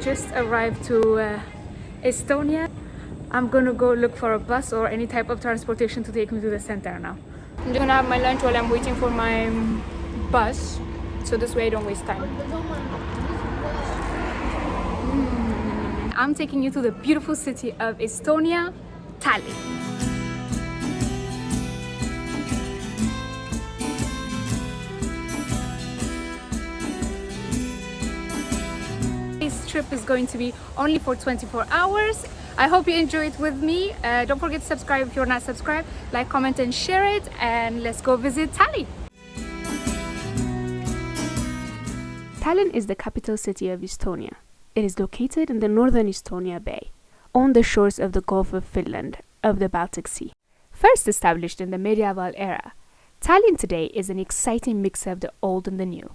just arrived to Estonia. I'm gonna go look for a bus or any type of transportation to take me to the center now. I'm just gonna have my lunch while I'm waiting for my bus, so this way I don't waste time. I'm taking you to the beautiful city of Estonia, Tallinn. This trip is going to be only for 24 hours. I hope you enjoy it with me. Don't forget to subscribe if you're not subscribed. Like, comment and share it, and let's go visit Tallinn. Tallinn is the capital city of Estonia. It is located in the northern Estonia Bay, on the shores of the Gulf of Finland of the Baltic Sea. First established in the medieval era, Tallinn today is an exciting mix of the old and the new.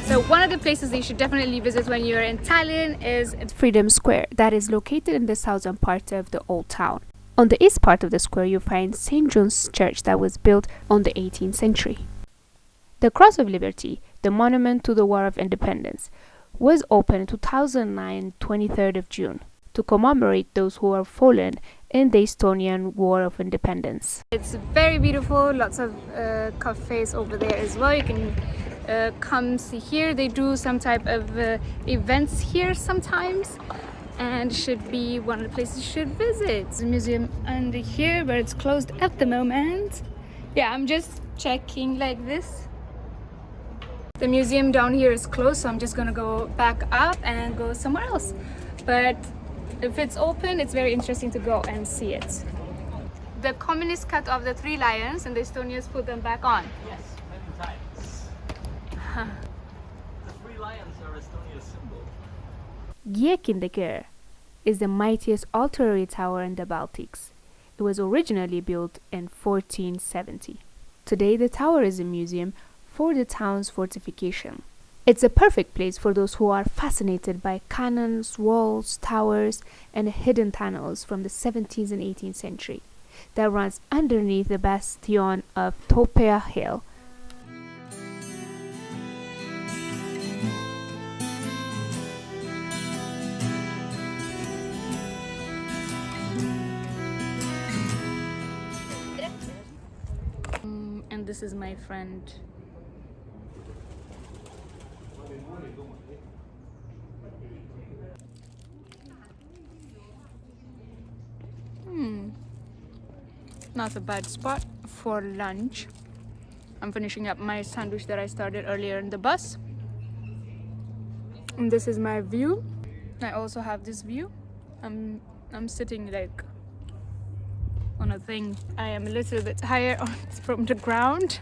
So one of the places that you should definitely visit when you're in Tallinn is Freedom Square, that is located in the southern part of the old town. On the east part of the square you find St. John's Church that was built on the 18th century. The Cross of Liberty, the monument to the War of Independence, was opened in 2009, 23rd of June, to commemorate those who have fallen in the Estonian War of Independence. It's very beautiful, lots of cafes over there as well. You can come see here. They do some type of events here sometimes, and should be one of the places you should visit. The museum under here, but it's closed at the moment. Yeah, I'm just checking like this. The museum down here is closed, so I'm just gonna go back up and go somewhere else. But if it's open, it's very interesting to go and see it. The communists cut off the 3 lions and the Estonians put them back on. Yes, many times. The 3 lions are Estonia's symbol. Giekindeker is the mightiest artillery tower in the Baltics. It was originally built in 1470. Today the tower is a museum for the town's fortification. It's a perfect place for those who are fascinated by cannons, walls, towers, and hidden tunnels from the 17th and 18th century that runs underneath the bastion of Topea Hill. And this is my friend. Not a bad spot for lunch. I'm finishing up my sandwich that I started earlier in the bus. And this is my view. I also have this view. I'm sitting like on a thing. I am a little bit higher from the ground,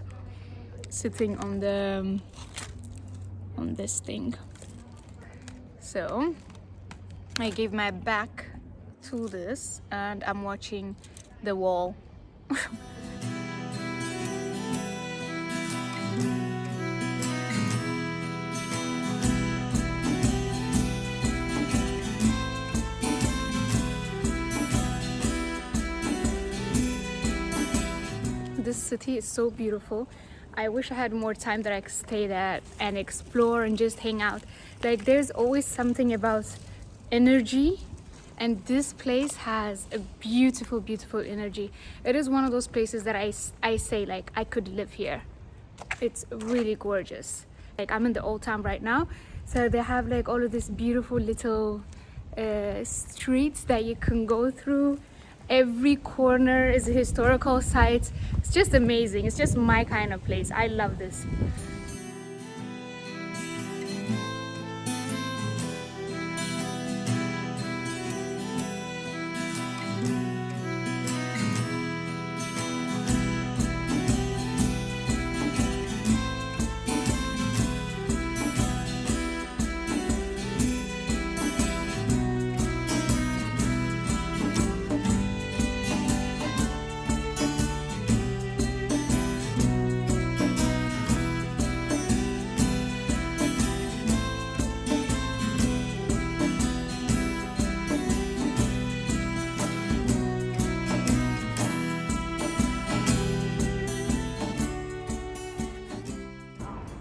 sitting on this thing. So I gave my back to this and I'm watching the wall. This city is so beautiful. I wish I had more time that I could stay there and explore and just hang out. Like, there's always something about energy, and this place has a beautiful, beautiful energy. It is one of those places that I say, like, I could live here. It's really gorgeous. Like, I'm in the old town right now, so they have like all of these beautiful little streets that you can go through. Every corner is a historical site. It's just amazing. It's just my kind of place. I love this.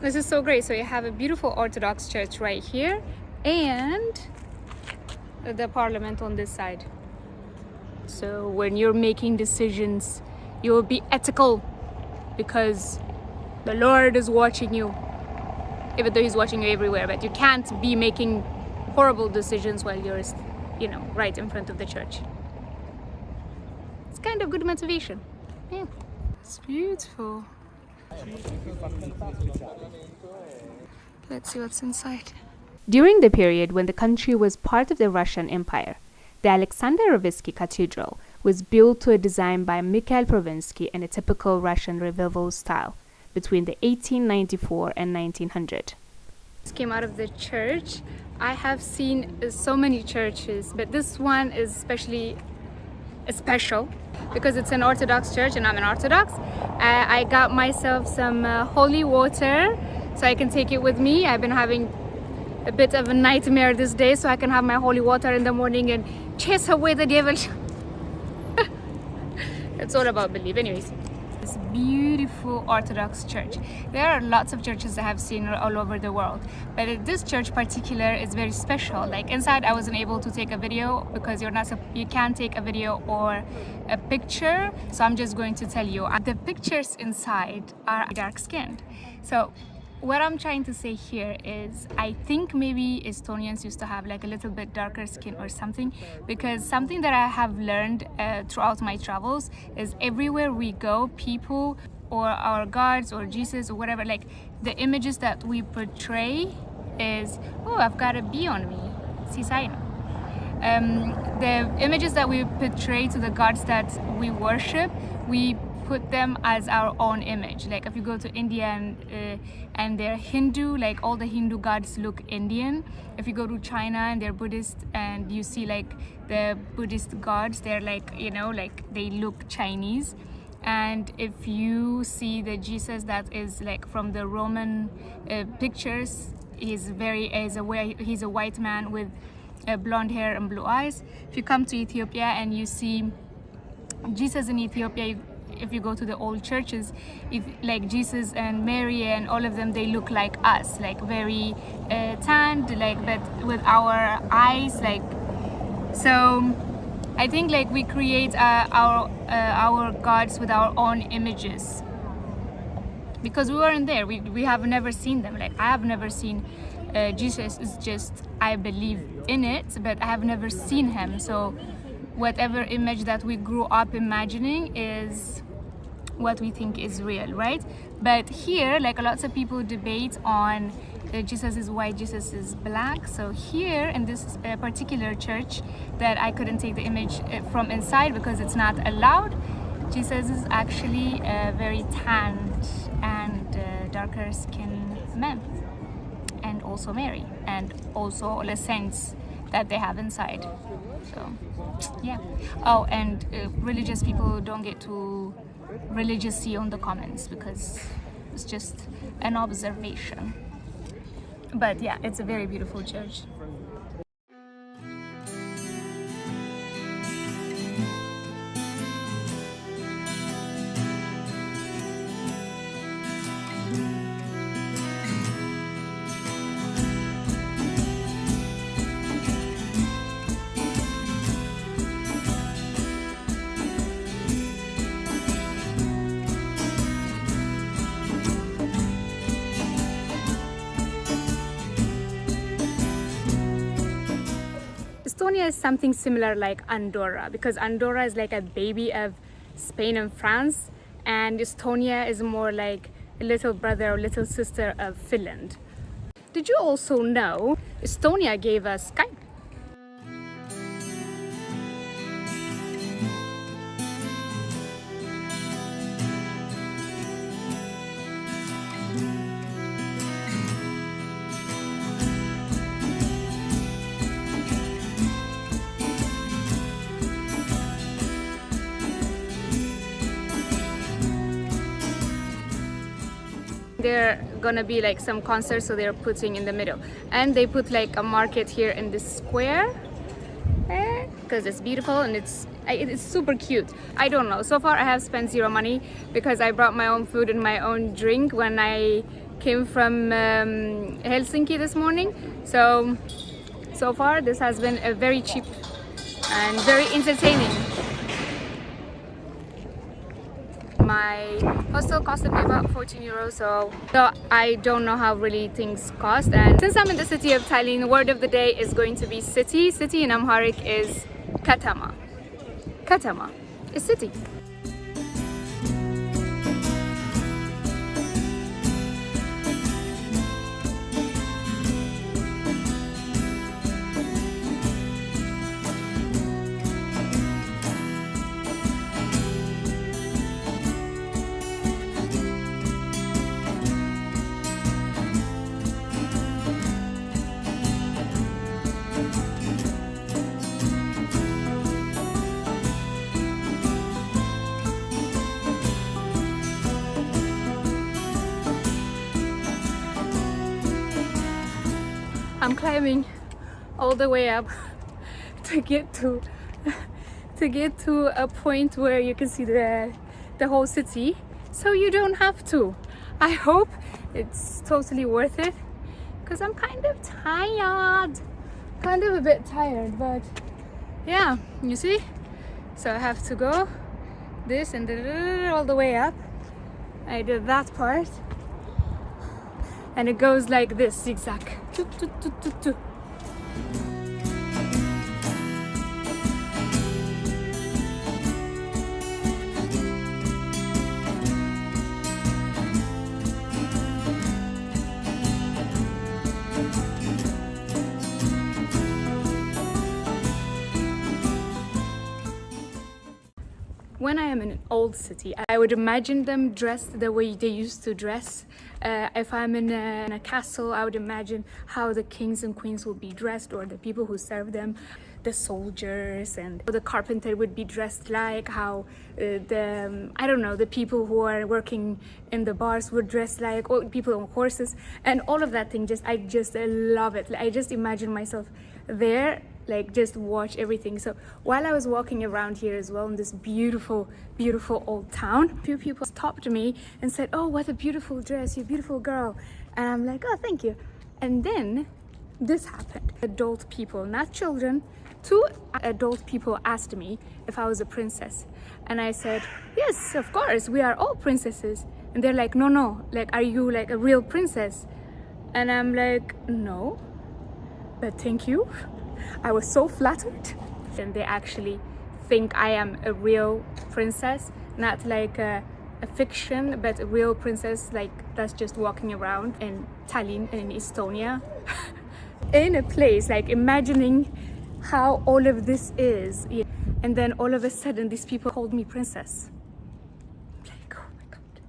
This is so great. So you have a beautiful Orthodox church right here and the parliament on this side. So when you're making decisions, you will be ethical because the Lord is watching you. Even though he's watching you everywhere, but you can't be making horrible decisions while you're, you know, right in front of the church. It's kind of good motivation. Yeah. It's beautiful. Let's see what's inside. During the period when the country was part of the Russian Empire, the Alexander Nevsky Cathedral was built to a design by Mikhail Provinsky in a typical Russian revival style between the 1894 and 1900. This came out of the church. I have seen so many churches, but this one is especially special because it's an Orthodox church and I'm an Orthodox. I got myself some holy water so I can take it with me. I've been having a bit of a nightmare this day, so I can have my holy water in the morning and chase away the devil. It's all about belief. Anyways, this beautiful Orthodox church. There are lots of churches I have seen all over the world, but this church particular is very special. Like inside, I wasn't able to take a video because you can't take a video or a picture. So I'm just going to tell you the pictures inside are dark skinned. So what I'm trying to say here is I think maybe Estonians used to have like a little bit darker skin or something, because something that I have learned throughout my travels is everywhere we go, people or our guards or Jesus or whatever, like the images that we portray is, oh, I've got a bee on me. Si sain. The images that we portray to the gods that we worship, we put them as our own image. Like if you go to India and they're Hindu, like all the Hindu gods look Indian. If you go to China and they're Buddhist and you see like the Buddhist gods, they're like, you know, like they look Chinese. And if you see the Jesus that is like from the Roman pictures, he's a white man with blonde hair and blue eyes. If you come to Ethiopia and you see Jesus in Ethiopia, if you go to the old churches, like Jesus and Mary and all of them, they look like us, like very tanned, like, but with our eyes, like. So I think like we create our gods with our own images because we weren't there. We have never seen them. Like I have never seen Jesus. Is just I believe in it, but I have never seen him. So whatever image that we grew up imagining is what we think is real, right? But here, like lots of people debate on Jesus is white, Jesus is black. So here in this particular church that I couldn't take the image from inside because it's not allowed, Jesus is actually a very tanned and darker skinned man, and also Mary, and also all the saints that they have inside. So yeah. Oh, and religious people don't get to religiously on the comments because it's just an observation. But yeah, it's a very beautiful church. Estonia is something similar like Andorra, because Andorra is like a baby of Spain and France, and Estonia is more like a little brother or little sister of Finland. Did you also know Estonia gave us Skype? They're gonna be like some concerts, so they're putting in the middle, and they put like a market here in this square because it's beautiful and it's super cute. I don't know, so far I have spent zero money because I brought my own food and my own drink when I came from Helsinki this morning. So far this has been a very cheap and very entertaining. My hostel costed me about 14 euros, so I don't know how really things cost. And since I'm in the city of Tallinn, the word of the day is going to be city. City in Amharic is katama. Katama is city. I'm climbing all the way up to get to a point where you can see the whole city, so you don't have to. I hope it's totally worth it, because I'm kind of tired, a bit tired, but yeah, you see, so I have to go this and all the way up. I did that part, and it goes like this, zigzag. When I am in an old city, I would imagine them dressed the way they used to dress. If I'm in a castle, I would imagine how the kings and queens would be dressed, or the people who serve them, the soldiers, and the carpenter would be dressed like, how the people who are working in the bars would dress like, or people on horses, and all of that thing. I just love it. I just imagine myself there, like just watch everything. So while I was walking around here as well in this beautiful old town, a few people stopped me and said, "Oh, what a beautiful dress, you beautiful girl." And I'm like, "Oh, thank you." And then this happened. Adult people, not children, 2 adult people asked me if I was a princess, and I said, "Yes, of course, we are all princesses." And they're like, no, like, are you like a real princess? And I'm like, "No, but thank you." I was so flattered. And they actually think I am a real princess, not like a fiction, but a real princess, like that's just walking around in Tallinn in Estonia in a place, like imagining how all of this is. And then all of a sudden these people called me princess. Like, oh my god,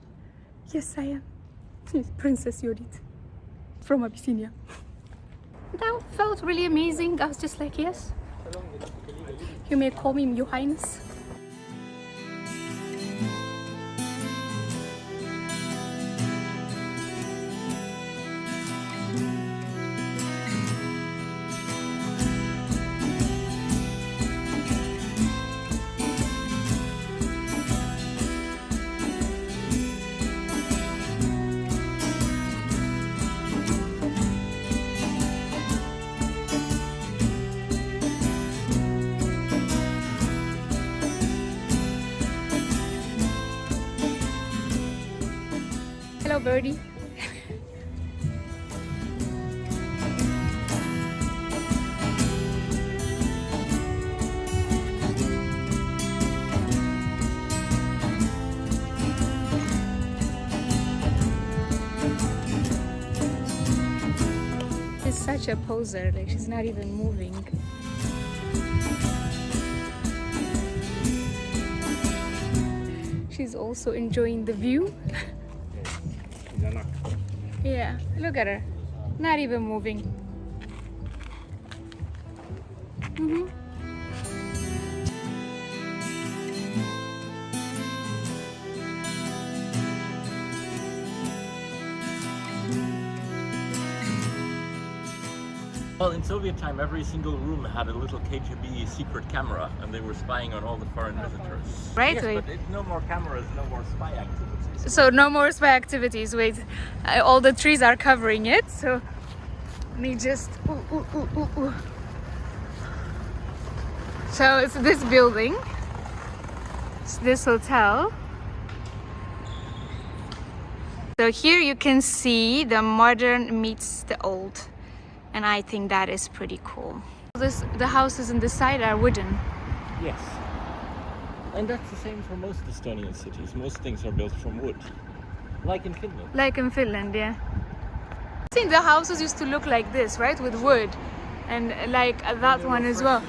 yes I am Princess Judith from Abyssinia. That felt really amazing. I was just like, yes, you may call me Your Highness. Hello, birdie. She's such a poser, like she's not even moving. She's also enjoying the view. Yeah, look at her, not even moving. Well, in Soviet time, every single room had a little KGB secret camera, and they were spying on all the foreign visitors. Right, Yes, wait. but no more cameras, no more spy activities. So no more spy activities. Wait, all the trees are covering it. So let me just. Ooh. So it's this building. It's this hotel. So here you can see the modern meets the old, and I think that is pretty cool. The houses on the side are wooden. Yes. And that's the same for most Estonian cities. Most things are built from wood. Like in Finland. Like in Finland, yeah. I think the houses used to look like this, right? With wood. And like that one as well.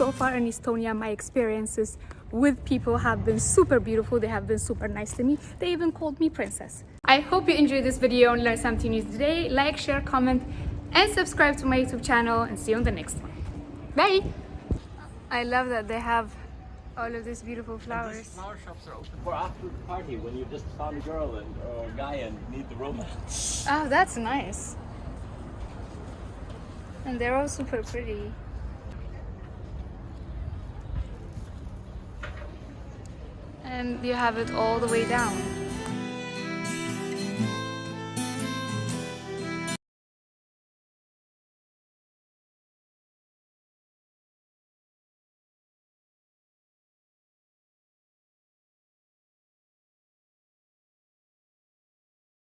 So far in Estonia, my experiences with people have been super beautiful. They have been super nice to me. They even called me princess. I hope you enjoyed this video and learned something new today. Like, share, comment, and subscribe to my YouTube channel, and see you on the next one. Bye! I love that they have all of these beautiful flowers. These flower shops are open for after the party, when you just found a girl and or a guy and need the romance. Oh, that's nice. And they're all super pretty. And you have it all the way down.